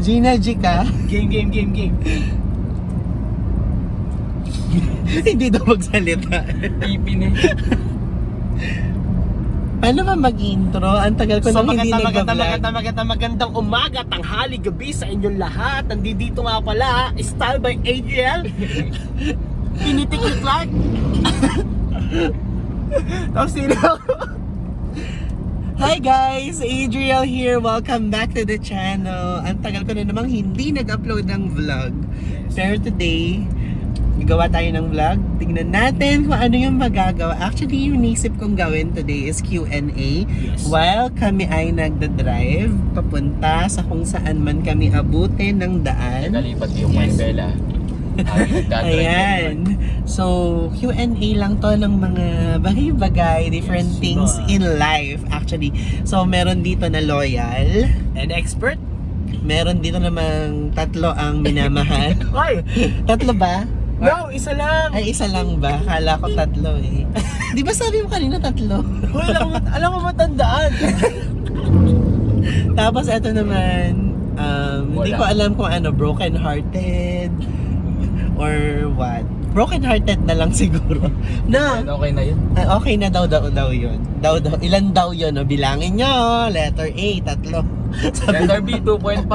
Gina G ka? Game. Hindi daw magsalita. Pipin eh. Paano ba mag-intro? Ang tagal ko nang hindi nag-vlog. Magandang umaga, tanghali, gabi sa inyong lahat. Nandito nga pala, Style by Adriel. Pinitikit like. Tapos sino? Hi guys! Adriel here. Welcome back to the channel. Ang tagal ko na namang hindi nag-upload ng vlog. Pero today, gagawa tayo ng vlog. Tingnan natin kung ano yung magagawa. Actually, yung naisip kong gawin today is Q&A. While kami ay nagda-drive papunta sa kung saan man kami abutin ng daan. Nagalipat yung Manibela. Ayan. So, Q&A lang to ng mga bagay-bagay, different things in life actually. So, meron dito na loyal. An expert? Meron dito namang tatlo ang minamahal. Hoy! Tatlo ba? No, isa lang. Ay, isa lang ba? Kala ko tatlo eh. Di ba sabi mo kanina tatlo? Hoy, alam ko matandaan. Tapos ito naman, hindi Wala. ko alam kung ano, broken hearted or what. Broken hearted na lang siguro. Na, Okay na yun. okay na daw yun. Daw. Ilan daw yun? No? Bilangin nyo. Letter A, tatlo. Letter B, 2.5.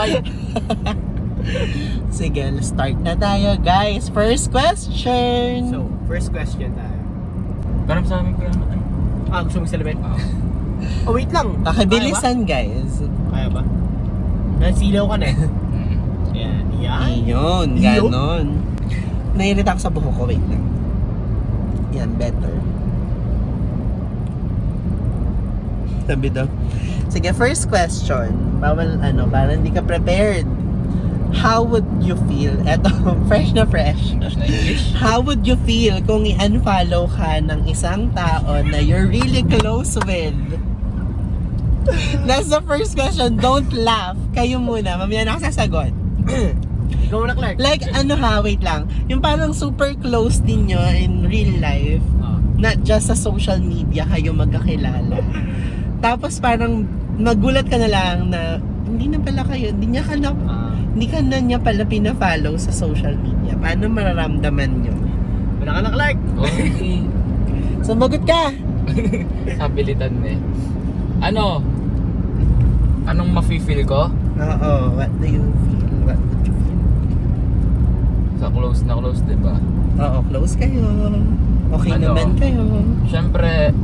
Sige, start na tayo guys. First question. So, first question tayo. Parang sa amin ko lang. Gusto mong celebrate? Oh, wait lang. Pakibilisan guys. Kaya ba? Nansilaw ka na eh. Yan. Ayun, Iyo? ganon. Nairita ako sa buhok ko, wait lang. Yan, better. Sabi daw. Sige, first question. Bawal para hindi ka prepared. How would you feel? Eto, fresh na fresh. Na English. How would you feel kung i-unfollow ka ng isang tao na you're really close with? That's the first question. Don't laugh. Kayo muna. Mamaya na ako sasagot. Ikaw na, Clark. Like, wait lang. Yung parang super close din nyo in real life. Not just sa social media kayo magkakilala. Tapos parang magulat ka na lang na hindi na pala kayo, hindi ka na niya pala pina-follow sa social media. Paano mararamdaman nyo? Wala ka na, Clark. Okay. Sumagot ka! Habilitan eh. Anong mafe-feel ko? Oo, what do you feel? What would you feel? Sa close na close, diba? Oo, close kayo. Okay naman kayo. Siyempre,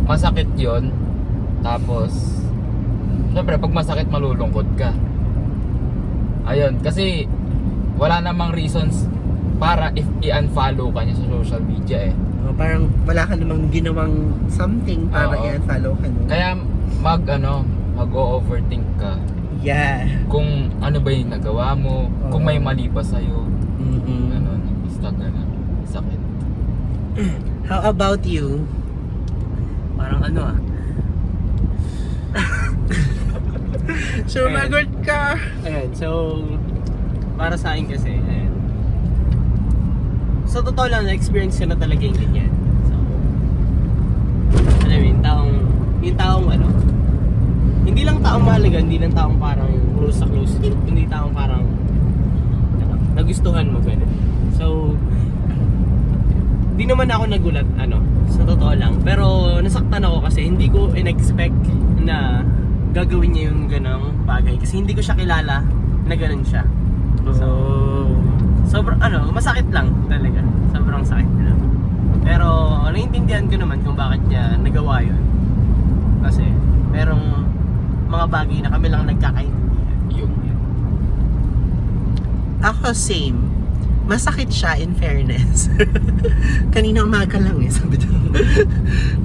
masakit yon. Tapos, siyempre, pag masakit, malulungkot ka. Ayun, kasi wala namang reasons para if i-unfollow ka niya sa social media eh. Parang wala ka namang ginawang something para Oo. i-unfollow ka. No? Kaya mag-overthink ka. Yeah. Kung ano ba yung nagawa mo, kung may mali pa sa'yo. Ganon, basta ganon. Sakit. How about you? Parang Sumagot ka! Ayan, so para sa akin kasi, ayan. Sa totoo lang, na-experience ko na talaga yung ganyan. So, alam mo, yung taong hindi lang taong mahalaga, hindi lang taong parang close sa close, hindi taong parang nagustuhan mo, gano'n. So, di naman ako nagulat, sa totoo lang. Pero nasaktan ako kasi hindi ko in-expect na gagawin niya yung ganang bagay. Kasi hindi ko siya kilala na ganun siya. So, sobrang masakit lang talaga. Sobrang sakit lang. Pero naiintindihan ko naman kung bakit niya nagawa yun. Kasi merong mga bagay na kami lang nagkakaintindihan. Yung Ako same. Masakit siya in fairness. Kanina umaga lang sabi daw.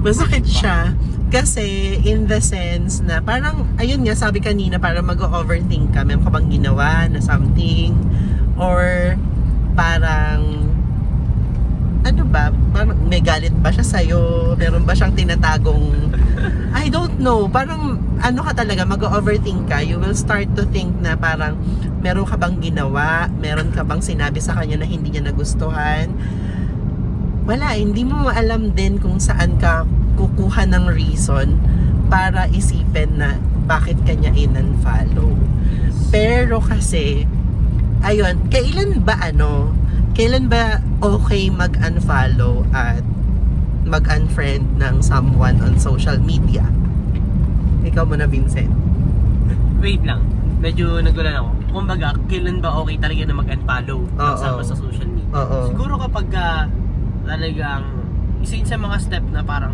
Masakit siya kasi in the sense na parang, ayun nga sabi kanina, parang mag-overthink ka. Meron ka bang ginawa na something? Or parang parang may galit ba siya sa'yo? Meron ba siyang tinatagong I don't know, parang ka talaga, mag-overthink ka. You will start to think na parang meron ka bang ginawa, meron ka bang sinabi sa kanya na hindi niya nagustuhan. Wala, hindi mo alam din kung saan ka kukuha ng reason para isipin na bakit kanya in-unfollow. Pero kasi, ayun, kailan ba okay mag-unfollow at mag-unfriend ng someone on social media? Ikaw muna, Vincent. Wait lang. Medyo nagulan ako. Kumbaga, kailan ba okay talaga na mag-unfollow ng Oo. sama sa social media? Oo. Siguro kapag talagang isa yun sa mga step na parang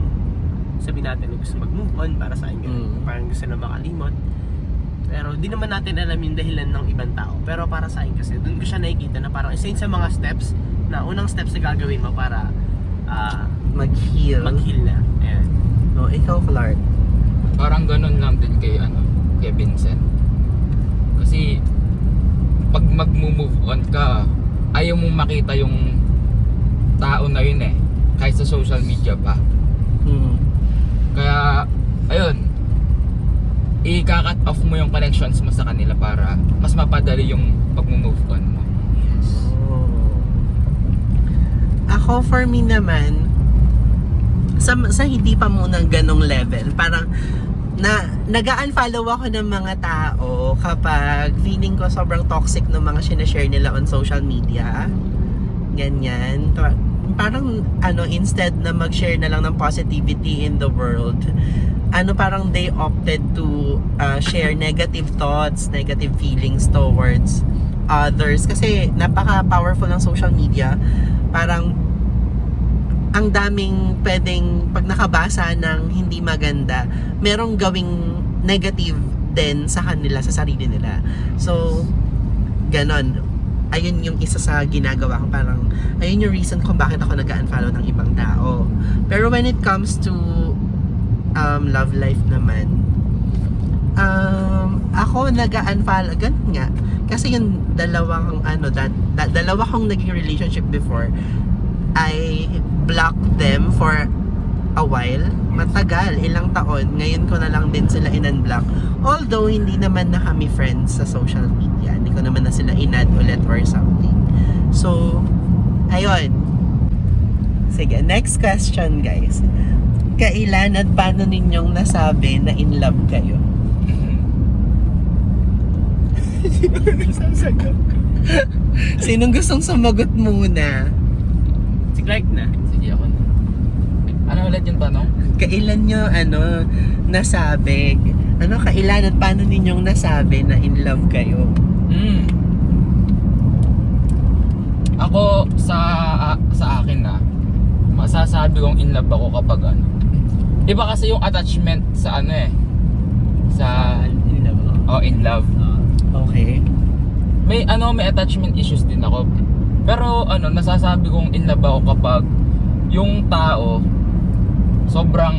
sabi natin na gusto mag-move on para sa inyo. Parang gusto na makalimot. Pero di naman natin alam yung dahilan ng ibang tao. Pero para sa akin kasi, doon ko siya nakikita na parang isa yun sa mga steps na unang steps na gagawin mo para Mag-heal. mag-heal na. Ayan. No, ikaw, Clark. Parang ganun lang din kay Vincent. Kasi pag mag-move on ka, ayaw mong makita yung tao na yun kahit sa social media pa. Kaya ayun, i-cut off mo yung connections mo sa kanila para mas mapadali yung pag-move on mo. Ako, for me naman, sa hindi pa muna ganong level, parang nag-unfollow ako ng mga tao kapag feeling ko sobrang toxic ng mga sinashare nila on social media. Ganyan. Parang instead na mag-share na lang ng positivity in the world, parang they opted to share negative thoughts, negative feelings towards others. Kasi napaka-powerful ng social media. Parang ang daming pwedeng, pag nakabasa ng hindi maganda, merong gawing negative din sa kanila, sa sarili nila. So, ganon. Ayun yung isa sa ginagawa ko. Parang, ayun yung reason kung bakit ako nag-unfollow ng ibang tao. Pero when it comes to love life naman, ako nag-unfollow, ganun nga. Kasi yung dalawa kong naging relationship before, I blocked them for a while. Matagal, ilang taon. Ngayon ko na lang din sila in-unblock. Although, hindi naman na kami friends sa social media. Hindi ko naman na sila in-add ulit or something. So, ayun. Sige, next question, guys. Kailan at paano ninyong nasabi na in love kayo? Sinong gustong sumagot muna? Si Clark na. Sige, ako na. Ano ulit yung tanong? Kailan nyo, nasabi? Kailan at paano ninyong nasabi na in love kayo? Ako, sa akin masasabi kong in love ako kapag iba kasi yung attachment sa sa In love ako. in love. Okay. May attachment issues din ako. Pero nasasabi kong in love ako kapag yung tao sobrang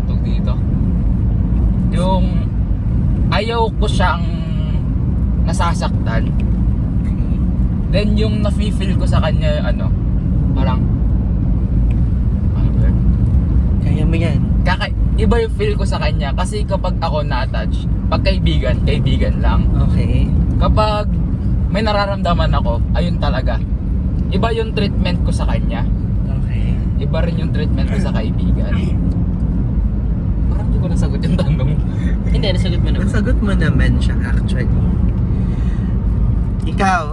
tug dito. Yung ayaw ko siyang nasasaktan. Then yung nafe-feel ko sa kanya parang Kaya mo yan. iba yung feel ko sa kanya kasi kapag ako na-attach, pag kaibigan lang. Okay. Kapag may nararamdaman ako, ayun talaga. Iba yung treatment ko sa kanya. Okay. Iba rin yung treatment ko sa kaibigan. Parang hindi ko nasagot yung tanong. Hindi, nasagot mo naman. Nasagot mo naman siya actually. Ikaw,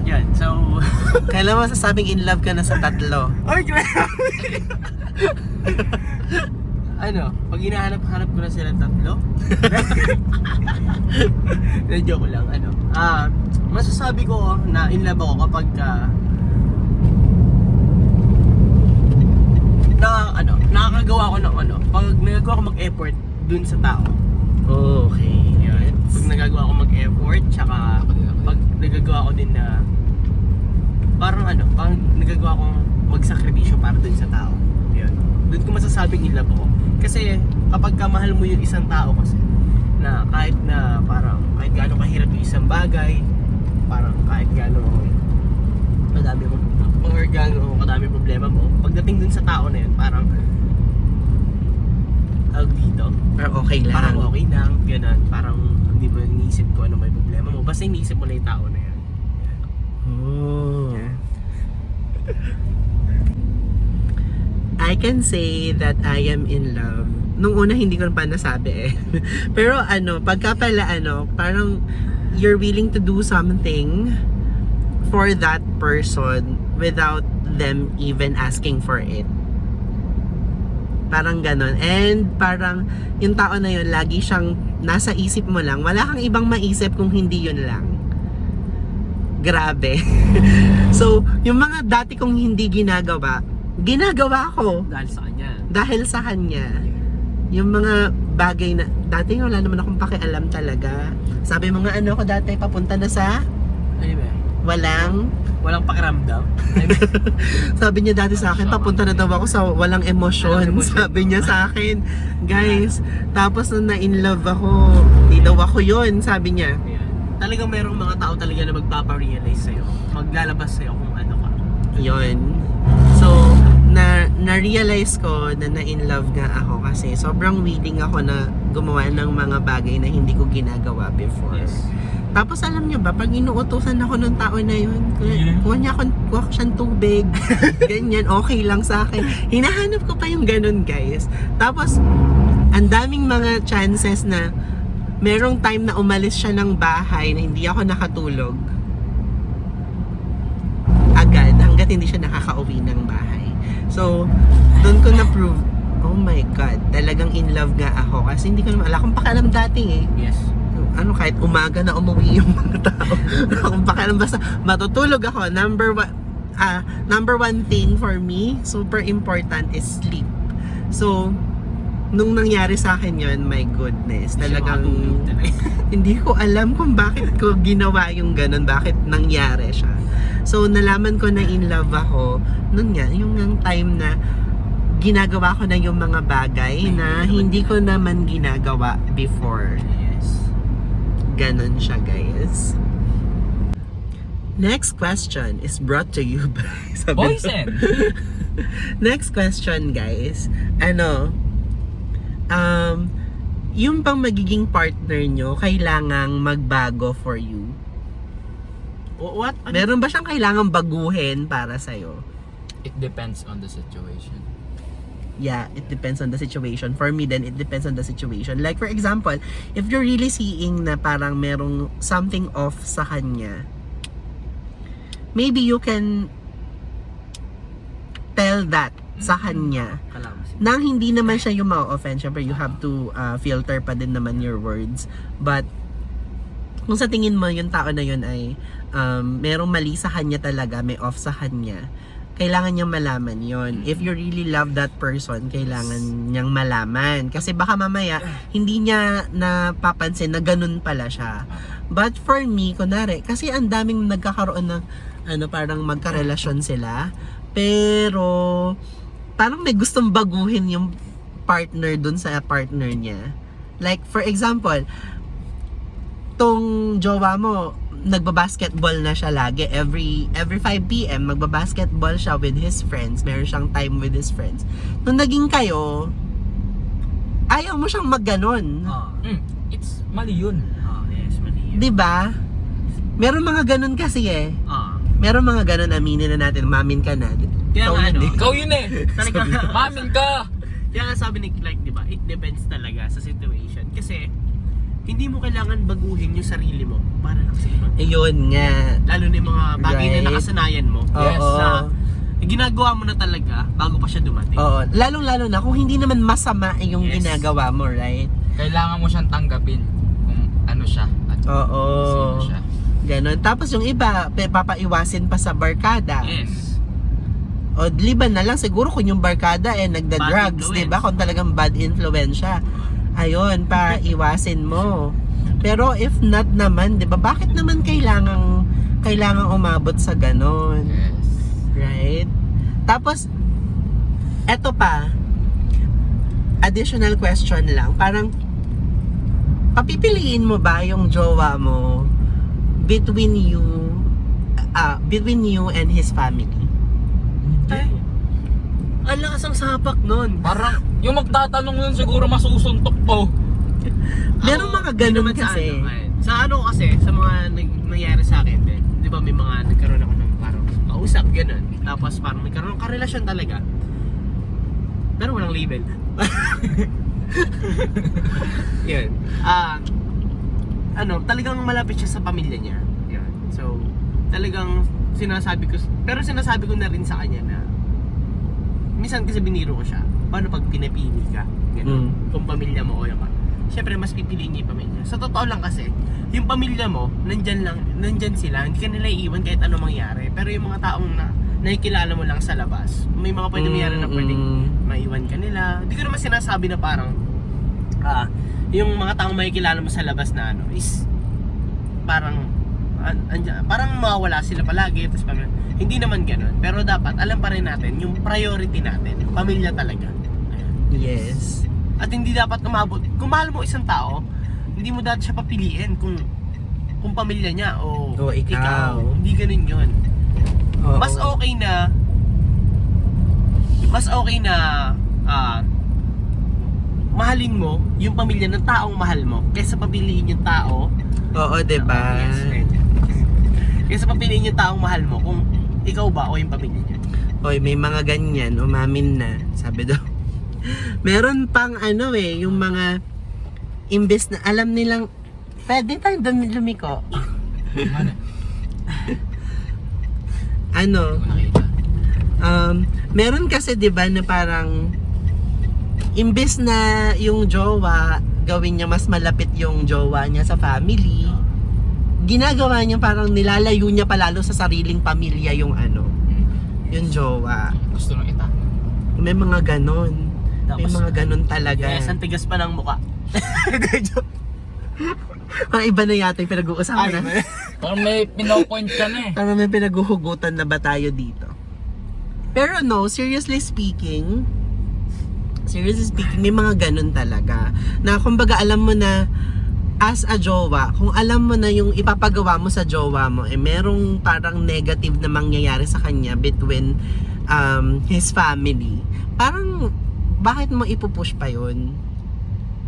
Yan, so... kailan mo sasabing in love ka na sa tatlo? Ay, pag hinahanap-hanap ko na sila tatlo, joke lang, masasabi ko na in love ako kapag nakakagawa ko ng pag nagagawa ko mag-effort dun sa tao. Okay. Yun. Pag nagagawa ko mag-effort, tsaka pag nagagawa ko din na parang nagagawa kong magsakripisyo para dun sa tao. Yun. Doon ko masasabing in love ako. Kasi kapag kamahal mo yung isang tao kasi, na kahit gaano kahirap yung isang bagay, parang kahit gaano kadami mo or gaano kadami problema mo, pagdating dun sa tao na yun, parang dito, Pero okay lang. parang okay lang, ganun, parang hindi mo iniisip ko ano may problema mo, basta iniisip mo na yung tao na yun. Oh. I can say that I am in love nung una hindi ko pa nasabi eh. Pero pagka pala parang you're willing to do something for that person without them even asking for it. Parang ganon. And parang yung tao na yun, lagi siyang nasa isip mo lang. Wala kang ibang maisip kung hindi yun lang. Grabe. So, yung mga dati kong hindi ginagawa ko. Dahil sa kanya. Yung mga bagay na, dati wala naman akong pakialam talaga. Sabi mo nga ko dati, papunta na sa Ano ba? Walang pakiramdam. Sabi niya dati sa akin, papunta na daw ako sa walang emosyon. Sabi niya sa akin, guys. Tapos nung na-in love ako, di daw ako yun, sabi niya. Ayan. Talagang merong mga tao talaga na magpaparealize sa'yo. Maglalabas sa'yo kung ano ka. Yun. So, na-realize ko na na-in love nga ako kasi sobrang willing ako na gumawa ng mga bagay na hindi ko ginagawa before. Yes. Tapos alam niyo ba, pag inuutosan ako ng tao na yun, kuha ko siyang tubig, ganyan, okay lang sa akin. Hinahanap ko pa yung ganun, guys. Tapos, ang daming mga chances na merong time na umalis siya ng bahay na hindi ako nakatulog. Agad, hanggat hindi siya nakakauwi ng bahay. So, doon ko na-prove, oh my God, talagang in love nga ako. Kasi hindi ko naman, wala akong pakialam dati eh. Yes. Kahit umaga na umuwi yung mga tao. Kung pakialam, basta matutulog ako. Number one thing for me, super important is sleep. So, nung nangyari sa akin yun, my goodness, talagang hindi ko alam kung bakit ko ginawa yung ganun, bakit nangyari siya. So, nalaman ko na in love ako, nun nga, yung time na ginagawa ko na yung mga bagay na hindi ko naman ginagawa before. Ganon siya, guys. Next question is brought to you by Poison! Next question, guys. Yung bang magiging partner nyo, kailangang magbago for you? What? Meron ba siyang kailangang baguhin para sa'yo? It depends on the situation. Yeah, it depends on the situation. For me then, it depends on the situation. Like for example, if you're really seeing na parang merong something off sa kanya, maybe you can tell that sa kanya nang hindi naman siya yung ma-offend. Siyempre, you have to filter pa din naman your words. But kung sa tingin mo yung tao na yun ay merong mali sa kanya talaga, may off sa kanya, kailangan niyang malaman yon. If you really love that person, kailangan niyang malaman. Kasi baka mamaya, hindi niya napapansin na ganun pala siya. But for me, kunwari, kasi ang daming nagkakaroon ng, parang magkarelasyon sila. Pero, parang may gustong baguhin yung partner dun sa partner niya. Like, for example, tong jowa mo, nagbabasketball na siya lagi. Every 5 p.m. magbabasketball siya with his friends. Meron siyang time with his friends. Nung naging kayo, ayaw mo siyang magganon. It's mali yun. Yes, mali yun. Diba? Meron mga ganon kasi eh. Meron mga ganon, aminin na natin. Mamin ka na. Kaya nga, Ikaw yun eh. Talagang Mamin ka. Kaya nga sabi ni Clark, diba, it depends talaga sa situation. Kasi, hindi mo kailangan baguhin yung sarili mo para lang sa ibang. Ayun nga. Lalo na yung mga bagay na nakasanayan mo. Yes. Na ginagawa mo na talaga bago pa siya dumating. Oo. Lalong-lalo na kung hindi naman masama yung ginagawa mo, right? Kailangan mo siyang tanggapin kung ano siya at Oo. sino siya. Ganon. Tapos yung iba, papaiwasin pa sa barkada. Yes. O liban na lang siguro kung yung barkada nagda-drugs, Bad 'di ba? Kung talagang bad influence siya. Ayun, paiwasin mo. Pero if not naman, 'di ba? Bakit naman kailangang umabot sa ganon? Yes. Right? Tapos eto pa, additional question lang. Parang papipiliin mo ba yung jowa mo between you and his family? Ay, ang lakas ang sapak nun. Parang yung magtatanong nun siguro masusuntok po. Merong mga ganun kasi. Sa ano kasi, sa mga nangyari sa akin, di ba may mga nagkaroon ako ng parang kausap, ganun. Tapos parang nagkaroon ng karelasyon talaga. Pero walang label. Yun. Talagang malapit siya sa pamilya niya. Yun. So, talagang sinasabi ko na rin sa kanya na minsan kasi biniro ko siya. Paano pag pinapili ka? Ganun. Kung pamilya mo o yung siyempre mas pipiliin niya yung pamilya. Sa totoo lang kasi, yung pamilya mo, nandyan sila, hindi ka nila iiwan kahit ano mangyari. Pero yung mga taong na nakikilala mo lang sa labas, may mga pwede mangyari na pwedeng maiwan ka nila. Hindi ko naman sinasabi na parang yung mga taong makikilala mo sa labas na is parang mawawala sila palagi, tapos hindi naman ganun. Pero dapat alam pa rin natin yung priority natin, yung pamilya talaga. Yes. At hindi dapat umabot. Kung mahal mo isang tao, hindi mo dapat siya papiliin kung pamilya niya o ikaw. Hindi ganun yun. Oo. Mas okay na mahalin mo yung pamilya ng taong mahal mo kaysa papiliin yung tao. Oo, diba? Yes, friend. Kaysa papiliin yung taong mahal mo kung ikaw ba o yung pamilya niya. Hoy, may mga ganyan, umamin na. Sabi daw. Meron pang yung mga imbes na alam nilang pwede tayo lumiko. Nakita. Meron kasi 'di ba na parang imbes na yung jowa gawin niya mas malapit yung jowa niya sa family, ginagawa niya parang nilalayo niya palalo sa sariling pamilya yung yung jowa. Gusto lang ita. May mga ganon. May mga ganon talaga. Yes, ang tigas pa ng muka. Ang iba na yata yung pinag-uusapan na. Parang may pinopoint ka na eh. Parang may pinaghuhugutan na ba tayo dito? Pero no, seriously speaking, may mga ganun talaga. Na kumbaga alam mo na as a jowa, kung alam mo na yung ipapagawa mo sa jowa mo, merong parang negative na mangyayari sa kanya between his family. Parang, bakit mo ipupush pa yun?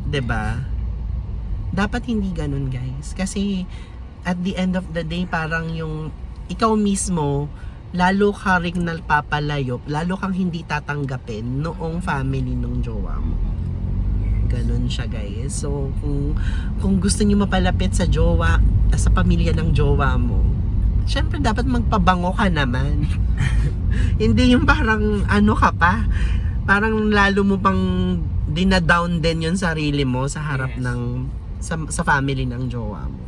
'Di ba? Dapat hindi ganun, guys. Kasi, at the end of the day, parang yung ikaw mismo, lalo ka rin nagpapalayo, lalo kang hindi tatanggapin noong family ng jowa mo. Ganun siya, guys. So, kung gusto niyo mapalapit sa jowa, sa pamilya ng jowa mo, syempre dapat magpabango ka naman. Hindi yung parang ka pa. Parang lalo mo pang dinadown din yung sarili mo sa harap ng sa family ng jowa mo.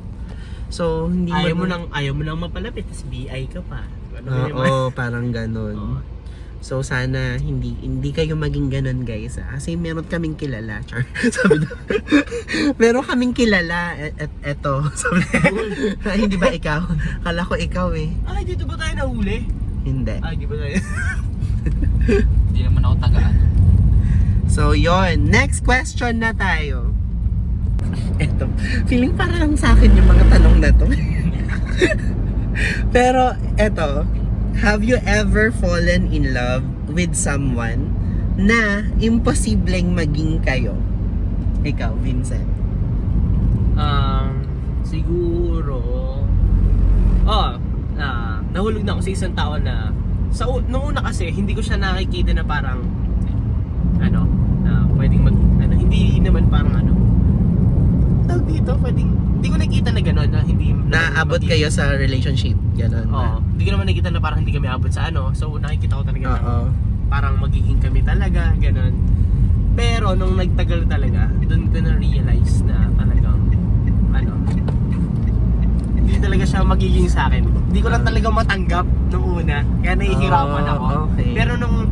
So, hindi ayaw mo nang mapalapit, tas BI ka pa. Oo, parang ganun. So, sana hindi kayo maging ganun, guys. Kasi meron kaming kilala. Char. Sabi na. Meron kaming kilala. Eto. Sabi na. Hindi ba ikaw? Kala ko ikaw eh. Ay, dito ba tayo nahuli? Hindi. Ay, di ba tayo? Hindi naman ako tagaan. So, yon. Next question na tayo. Eto. Feeling parang sa akin yung mga tanong na to. Pero, eto. Have you ever fallen in love with someone na imposibleng maging kayo? Ikaw, Vincent. Siguro nahulog na ako sa isang tao na nung una kasi hindi ko siya nakikita na parang na pwedeng hindi naman parang tawag dito, pwedeng hindi ko nakita na gano'n na hindi Naabot kayo sa relationship, gano'n. Oo, hindi ko naman nakita na parang hindi kami abot sa so nakikita ko talaga na parang magiging kami talaga, gano'n. Pero nung nagtagal talaga, doon ko na-realize na talagang hindi talaga siya magiging sa akin. Hindi ko lang talaga matanggap nung una, kaya nahihirapan ako. Okay. Pero nung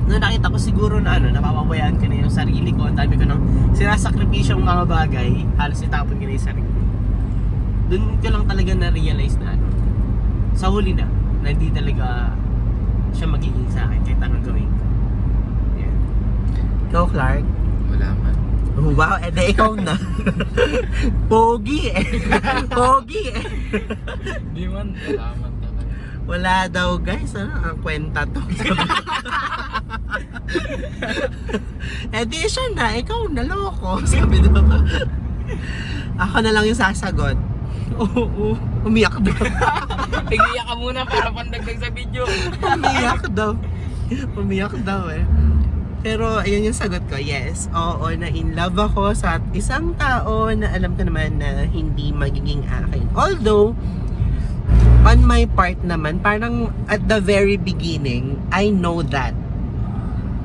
nakita ko siguro na napapabayaan ko na yung sarili ko, ang dami ko nang sinasakripisyong mga bagay, halos itapon ko na yung sarili. Doon ko lang talaga na-realize na sa huli na hindi talaga siya magiging sa akin kahit anong gawin ko. Yeah. Ikaw, Clark? Wala man. Wow, edi ikaw na. Pogi eh. Pogi eh. Di man. Wala man talaga. Wala daw, guys. Ang kwenta to. Edi siya na, ikaw na, loko. Sabi daw. Ako na lang yung sasagot. Oo, umiyak daw. Igiyak ka muna para pandagdag sa video. Umiyak daw. Umiyak daw eh. Pero ayun yung sagot ko, yes. Oo, na in love ako sa isang tao na alam ko naman na hindi magiging akin. Although, on my part naman, parang at the very beginning, I know that.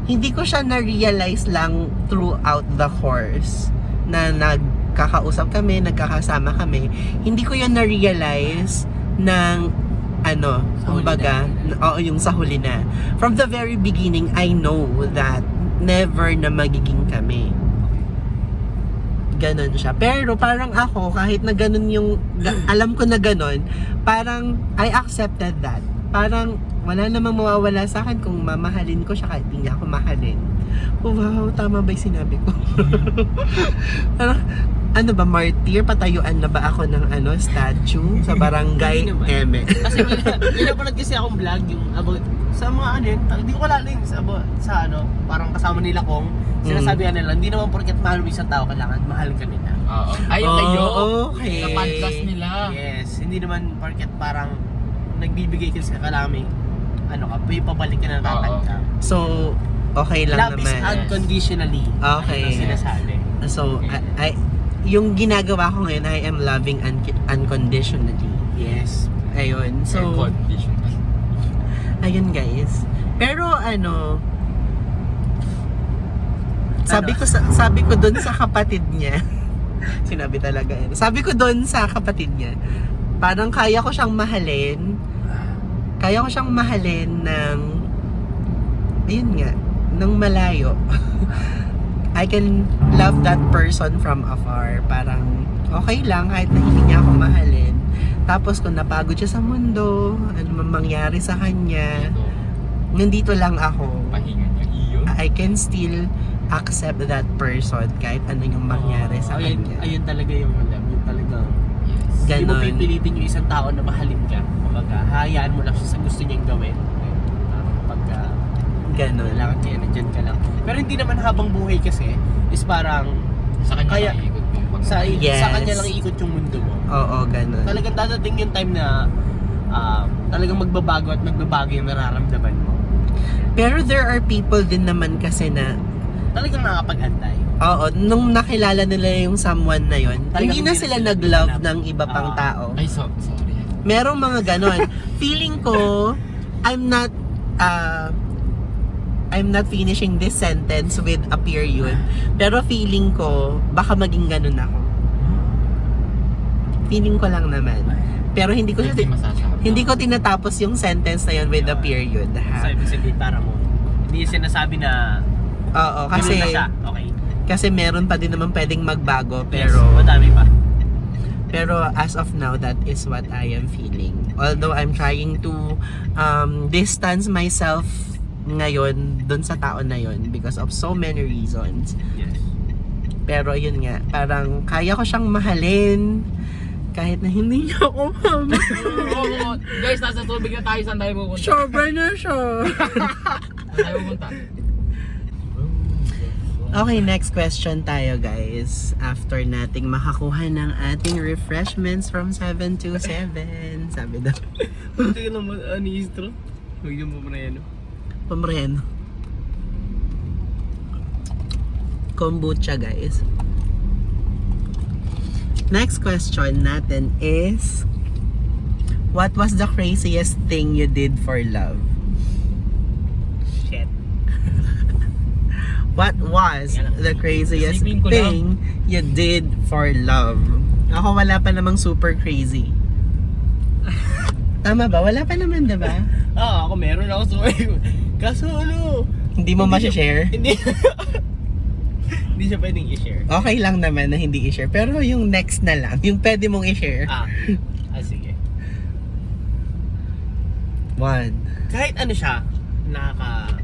Hindi ko siya na-realize lang throughout the course na nagkakausap kami, nagkakasama kami. Hindi ko yun na-realize ng kumbaga, oo, yung sa huli na. From the very beginning, I know that never na magiging kami. Ganon siya. Pero parang ako, kahit na ganon yung, alam ko na ganon, parang I accepted that. Parang wala namang mawawala sa akin kung mamahalin ko siya kahit hindi niya ako mahalin. Oh, wow, tama ba yung sinabi ko? Parang, ano ba, martyr? Patayuan na ba ako ng statue sa barangay Hindi naman. Eme? Kasi pinapanood kasi akong vlog yung about sa mga ano yun, hindi ko kilala yung sa ano, parang kasama nila kong sinasabi nila, hindi naman porket mahal mo isang tao, kailangan mahal ka nila. Oo. Ayun kayo. Okay. Sa podcast nila. Yes, hindi naman porket parang nagbibigay ka sa kalaming ano ka, pabalik ka na dapat Oo. ka. So, okay lang Love is naman. unconditionally. Okay. Ano sinasabi. So, yung ginagawa ko ngayon, I am loving unconditionally. Yes. Ayun. So, So, ayun guys. Pero sabi ko doon sa kapatid niya. Sinabi talaga yan. Sabi ko doon sa kapatid niya, parang kaya ko siyang mahalin. Kaya ko siyang mahalin ng ayun nga, ng malayo. I can love that person from afar. Parang okay lang kahit na hindi niya ako mahalin. Tapos kung napagod siya sa mundo, ano man mangyari sa kanya, nandito lang ako. Pahinga niya. Iyon. I can still accept that person kahit ano yung mangyari sa kanya. Ayun talaga yung love. Yung talagang Yes. hindi mo Ganon. pipilitin yung isang tao na mahalin ka. Kumbaga, hayaan mo lang siya sa gusto niyang gawin. Pagka Ganon. kailangan kaya nandyan ka lang. Pero hindi naman habang buhay kasi is parang Sa kanya Kaya- naiikot yung pag- Yes. sa kanya lang iikot yung mundo mo. Oo, ganon. Talagang dadating yung time na talagang magbabago at magbabago yung nararamdaman mo. Pero there are people din naman kasi na Talagang nakakapag-antay. oo, nung nakilala nila yung someone na yon, Talagang hindi na hindi sila sila nag-love nag-love. ng iba pang tao. Ay, sorry. Merong mga ganon. Feeling ko, I'm not finishing this sentence with a period. Pero feeling ko, baka maging ganon ako. Feeling ko lang naman. Pero hindi ko Hindi masasabi. hindi ko tinatapos yung sentence na yun with a period. Sa Ha? ibig sabihin para mo. Hindi sinasabi na Oo, kasi, kasi na siya. Okay. kasi meron pa din naman pwedeng magbago, Yes, pero madami pa. Pero as of now, that is what I am feeling. Although I'm trying to distance myself ngayon dun sa tao na yun because of so many reasons. Yes. Pero yun nga, parang kaya ko siyang mahalin kahit na hindi niya ako mamahal. Oo, guys, nasa tubig na tayo. Saan tayo pupunta? Sobra na siya. Saan tayo pupunta? Okay, next question tayo guys. After nating makakuha ng ating refreshments from 727. Sabi daw. Punta ka naman, anistro. Huwag yung mo na yan. Pamreno. Kombucha guys. Next question natin is, what was the craziest thing you did for love? Shit. What was the craziest Isipin ko thing you did for love? Ako wala pa namang super crazy. Tama ba? Wala pa naman, diba? Ako meron ako kaso ano, Hindi mo ma-share? hindi hindi siya pwedeng i-share. Okay lang naman na hindi i-share. Pero yung next na lang, yung pwede mong i-share. Sige. One. Kahit ano siya,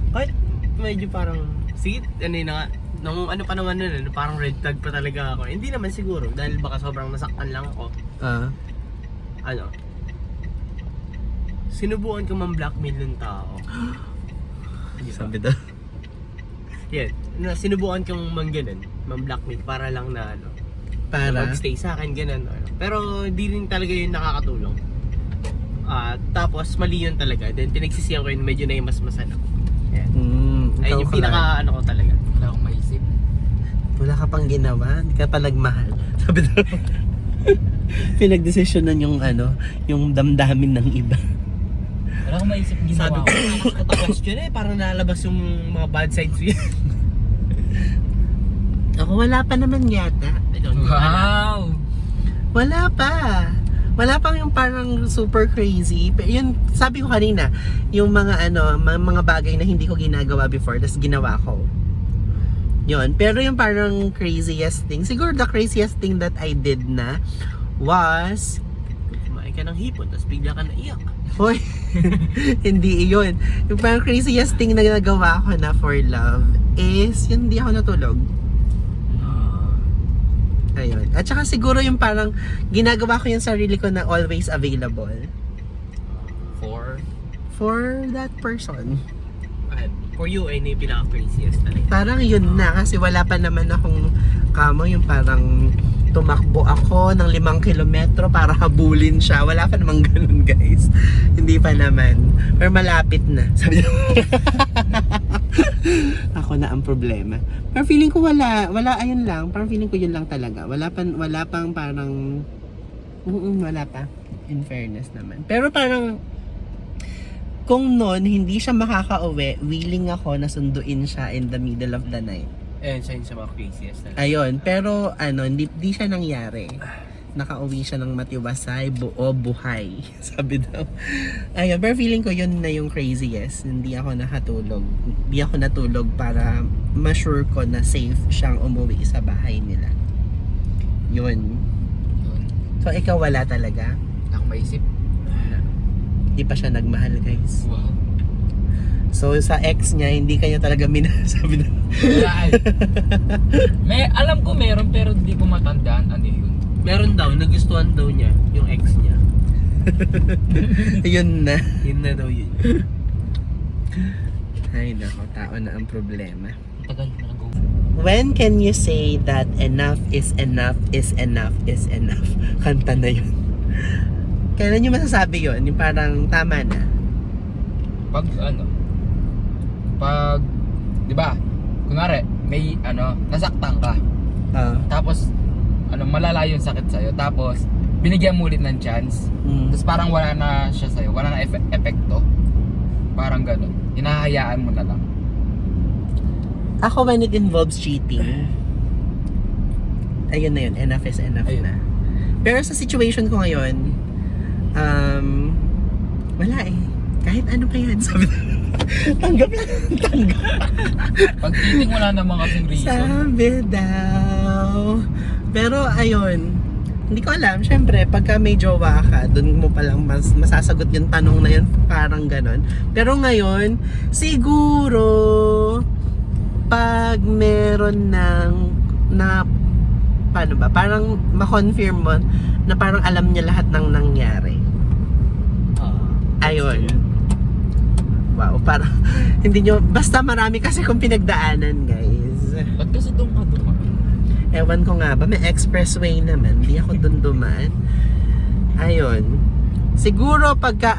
kahit medyo parang, sige, ano yun na nga, nung ano pa naman nun, parang red flag pa talaga ako. Hindi naman siguro, dahil baka sobrang nasaktan lang ako. Sinubukan ko man-blackmail ng tao. Sabi daw. Yeah, sinubukan kong man-blackmail para lang na Para? magstay sa akin, ganun. Pero hindi rin talaga yun nakakatulong. Tapos mali yun talaga. Then pinagsisiyan ko yun, medyo naimasmasan ako. Yan. Ikaw, Ayun yung Clark. pinaka ano ko talaga. Wala akong maisip. Wala ka pang ginawa, hindi ka pa nagmahal. Sabi daw. Pinagdesisyonan yung yung damdamin ng iba. Wala akong maisip Sabi ginawa ko, ko. nakakita question parang nalabas yung mga bad sides ko yan. Ako wala pa naman yata. I don't know. Wow! Wala pa. Wala pang yung parang super crazy. Pero yun, sabi ko kanina, yung mga mga bagay na hindi ko ginagawa before, tas ginawa ko. Yun. Pero yung parang craziest thing, siguro the craziest thing that I did na was, Kumain ka ng hipon, tapos bigla ka naiyak. hoy, hindi yun. Yung parang craziest thing na nagawa ko na for love is, yun, hindi ako natulog. Ayun. At saka siguro yung parang ginagawa ko yung sarili ko na always available for that person. For you, ay na yung pinaka-craziest talaga. Parang yun na kasi wala pa naman akong kamo yung parang tumakbo ako ng 5 kilometro para habulin siya. Wala pa namang ganun, guys. Hindi pa naman. Pero malapit na. Sabi niya. Ako na ang problema. Pero feeling ko wala, ayun lang. Parang feeling ko yun lang talaga. Wala pang parang wala pa. In fairness naman. Pero parang kung noon hindi siya makakauwi, willing ako na sunduin siya in the middle of the night. Ayun, siya yung sa mga craziest talaga. Ayun, pero hindi siya nangyari. Nakauwi siya ng matiwasay, buo, buhay. Sabi daw. Ayun, pero feeling ko yun na yung craziest. Hindi ako nakatulog. Hindi ako natulog para ma-sure ko na safe siyang umuwi sa bahay nila. Yun. Yun. So, ikaw wala talaga? Wala akong maisip. Hindi pa siya nagmahal, guys. Wow. So, sa ex niya, hindi kayo talaga sabi na. Wala alam ko meron pero hindi ko matandaan ano yun. Meron daw, nagustuhan daw niya yung ex niya. Yun na. Yun na daw yun. Ay, nako, tao na ang problema. Tagal na go. When can you say that enough is enough is enough is enough? Kanta na yun. Kailan nyo masasabi yun? Yung parang tama na. Pag di ba? Kunwari, may nasaktan ka. Tapos malala yung sakit sa'yo. Tapos binigyan mo ulit ng chance. Tapos parang wala na siya sa'yo. Wala na epekto. Parang gano'n. Hinahayaan mo na lang. Ako, when it involves cheating, ayun na yun. Enough is enough Ayun. na. Pero sa situation ko ngayon, wala eh. Kahit ano pa yan. Sabi tanggap lang. Tanggap. Pag cheating wala namang kasing reason. Sabi daw. Pero ayun, hindi ko alam. Siyempre, pagka may jowa ka, dun mo palang masasagot yung tanong na yun. Parang ganon. Pero ngayon, siguro, pag meron paano ba? Parang ma-confirm mo na parang alam niya lahat ng nangyari. Ayun. Wow, parang hindi nyo, basta marami kasi kung pinagdaanan, guys. Ba't kasi doon ka dumaan? Ewan ko nga ba, may expressway naman. Hindi ako dun dumaan. Ayun. Siguro pagka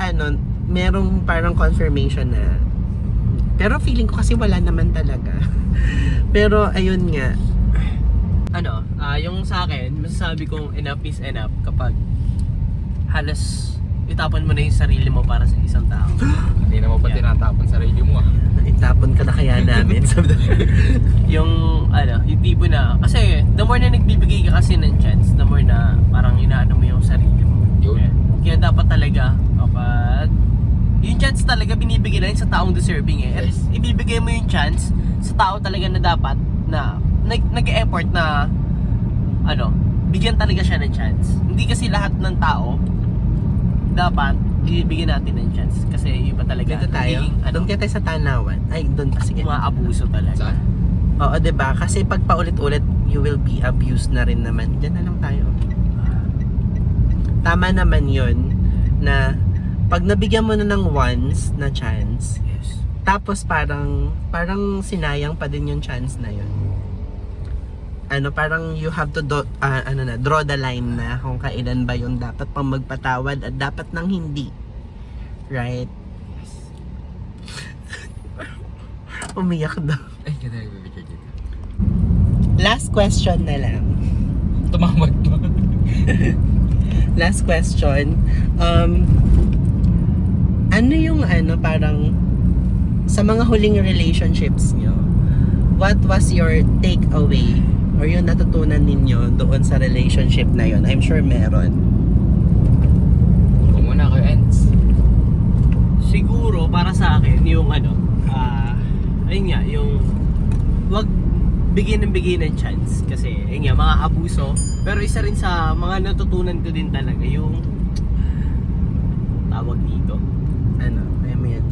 merong parang confirmation na. Pero feeling ko kasi wala naman talaga. Pero ayun nga. Yung sa akin, masasabi kong enough is enough kapag halos itapon mo na yung sarili mo para sa isang tao. Hindi na mo pa tinatapon sa radio mo Itapon ka na kaya namin. yung tipo na, kasi the more na nagbibigay ka kasi ng chance, the more na parang inaano mo yung sarili mo. Yun. Kaya dapat talaga kapag yung chance talaga binibigay lang sa taong deserving eh. At Yes. ibibigay mo yung chance sa tao talaga na dapat na nag-e-effort na bigyan talaga siya ng chance. Hindi kasi lahat ng tao dapat ibibigyan natin ng chance kasi iba talaga. Dito tayo. Doon kaya tayo sa Tanawan. Ay, doon pa. Sige. Umaabuso talaga. Saan? Oo, diba? Kasi pag paulit-ulit, you will be abused na rin naman. Diyan na lang tayo. Tama naman yun na pag nabigyan mo na ng once na chance, Yes. tapos parang sinayang pa din yung chance na yun. Parang you have to draw the line na kung kailan ba yung dapat pang magpatawad at dapat nang hindi. Right? Umiyak daw. Ay, ganda yung picture dito. Last question na lang. Tumawag pa. Last question. Ano yung parang sa mga huling relationships nyo, what was your takeaway or yung natutunan ninyo doon sa relationship na yun? I'm sure meron. Kung muna kayo, Ents. Siguro para sa akin yung ayun nga, yung wag bigyan ng chance kasi ayun nga, mga abuso. Pero isa rin sa mga natutunan ko din talaga yung tawag dito. Ay mo yan.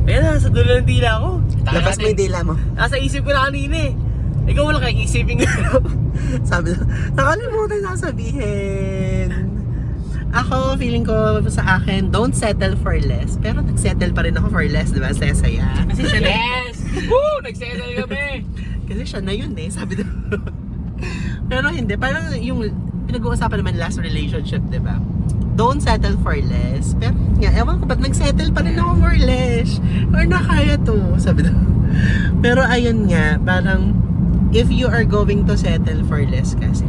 Ayun na, sa dulo ng dila ko. Labas mo yung dila mo. Nasa isip ko na kanina eh. Ikaw wala kayong isipin ko. Sabi na, nakalimutan sasabihin. Ako, feeling ko sa akin, don't settle for less. Pero nag-settle pa rin ako for less, di ba? Saya-saya. Kasi siya na. Yes! Woo! Nagsettle kami! Kasi siya na yun sabi na. Pero hindi, parang yung pinag-uusapan naman last relationship, di ba? Don't settle for less. Pero nga, ewan ko, ba't nag-settle pa rin ako for less? Or nakaya to, sabi na. Pero ayun nga, parang if you are going to settle for less kasi,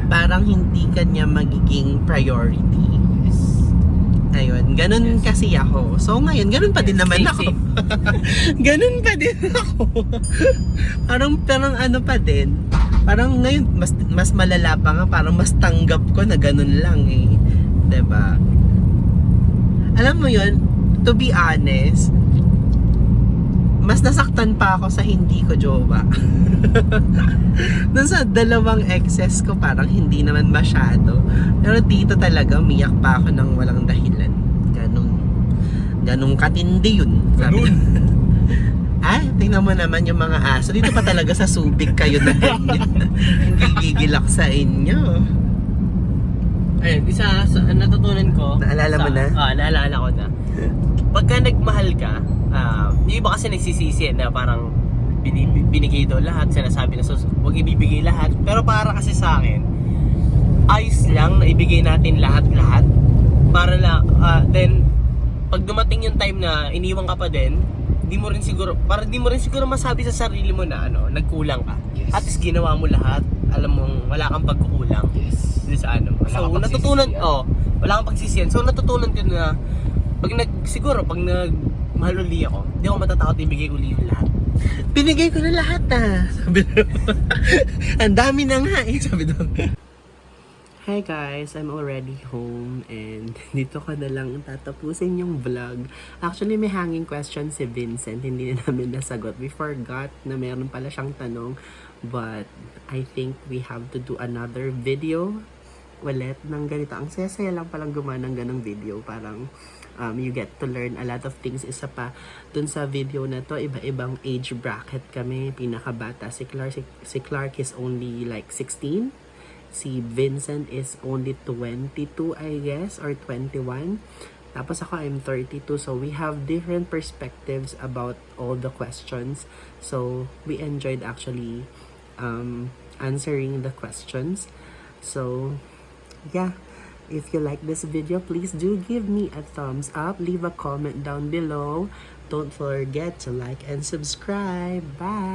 parang hindi kanya magiging priority. Ayun, ganun kasi ako. So ngayon, ganun pa din naman ako. Ganun pa din ako. parang ano pa din. Parang ngayon, mas malala pa nga. Parang mas tanggap ko na ganun lang eh. 'Di ba? Alam mo yun, to be honest, mas nasaktan pa ako sa hindi ko jowa. Doon sa dalawang exes ko parang hindi naman masyado. Pero dito talaga umiyak pa ako ng walang dahilan. Ganun katindi yun. Sabi ay, tingnan mo naman yung mga aso. Dito pa talaga sa Subic kayo na ganyan. Gigigil ako sa inyo. Ayun, isa sa natutunan ko. Naalala mo na? Naalala ko na. Pagka nagmahal ka, yung iba kasi nagsisisi na parang binigay daw lahat, sinasabi na huwag ibibigay lahat. Pero para kasi sa akin, ayos lang na ibigay natin lahat-lahat. Para na, then, pag dumating yung time na iniwan ka pa din, di mo rin siguro masabi sa sarili mo na nagkulang ka. Yes. At least ginawa mo lahat, alam mong wala kang pagkukulang. Yes. Dito sa ano mo. Wala So kang natutunan, pagsisisihan. wala kang pagsisiyan. So natutunan ko na pag nagmahal uli ako, di ako matatakot ibigay uli yung lahat. Binigay ko na lahat Sabi na. Ang dami na nga sabi na. Hi guys, I'm already home and dito ko na lang tatapusin yung vlog. Actually, may hanging question si Vincent. Hindi na namin nasagot. We forgot na meron pala siyang tanong. But I think we have to do another video ulit ng ganito. Ang saya-saya lang palang gumawa ng ganong video. Parang you get to learn a lot of things. Isa pa, dun sa video na to, iba-ibang age bracket kami. Pinakabata. Si Clark is only like 16. Si Vincent is only 22, I guess, or 21. Tapos ako, I'm 32. So, we have different perspectives about all the questions. So, we enjoyed actually answering the questions. So, yeah. If you like this video, please do give me a thumbs up. Leave a comment down below. Don't forget to like and subscribe. Bye!